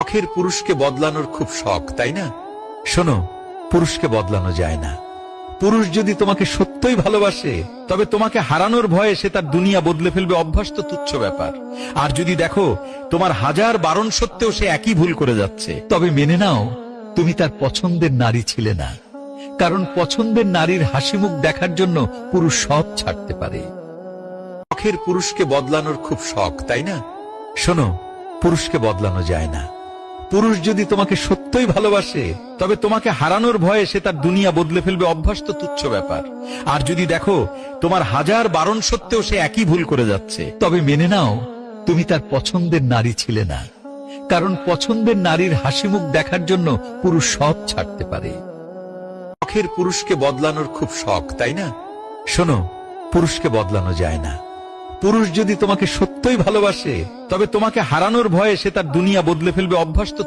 শখের পুরুষকে বদলানোর খুব শখ, তাই না? শোনো, পুরুষকে বদলানো যায় না। পুরুষ যদি তোমাকে সত্যই ভালোবাসে, তবে তোমাকে হারানোর ভয়ে সে তার দুনিয়া বদলে ফেলবে, অভ্যাস তো তুচ্ছ ব্যাপার। আর যদি দেখো তোমার হাজার বারণ সত্ত্বেও সে একই ভুল করে যাচ্ছে, তবে মেনে নাও তুমি তার পছন্দের নারী ছিলে না। কারণ পছন্দের নারীর হাসি মুখ দেখার জন্য পুরুষ সব ছাড়তে পারে। শখের পুরুষকে বদলানোর খুব শখ, তাই না? শোনো, পুরুষকে বদলানো যায় না। পুরুষ যদি তোমাকে সত্যই ভালোবাসে, তবে তোমাকে হারানোর ভয়ে সে তার দুনিয়া বদলে ফেলবে, অভ্যাস তো তুচ্ছ ব্যাপার। আর যদি দেখো তোমার হাজার বারণ সত্ত্বেও সে একই ভুল করে যাচ্ছে, তবে মেনে নাও তুমি তার পছন্দের নারী ছিলে না। কারণ পছন্দের নারীর হাসি মুখ দেখার জন্য পুরুষ সব ছাড়তে পারে। শখের পুরুষকে বদলানোর খুব শখ, তাই না? শোনো, পুরুষকে বদলানো যায় না। পুরুষ যদি তোমাকে সত্যই ভালোবাসে, তবে তোমাকে হারানোর ভয়ে সে তার দুনিয়া বদলে ফেলবে, অভ্যাস তো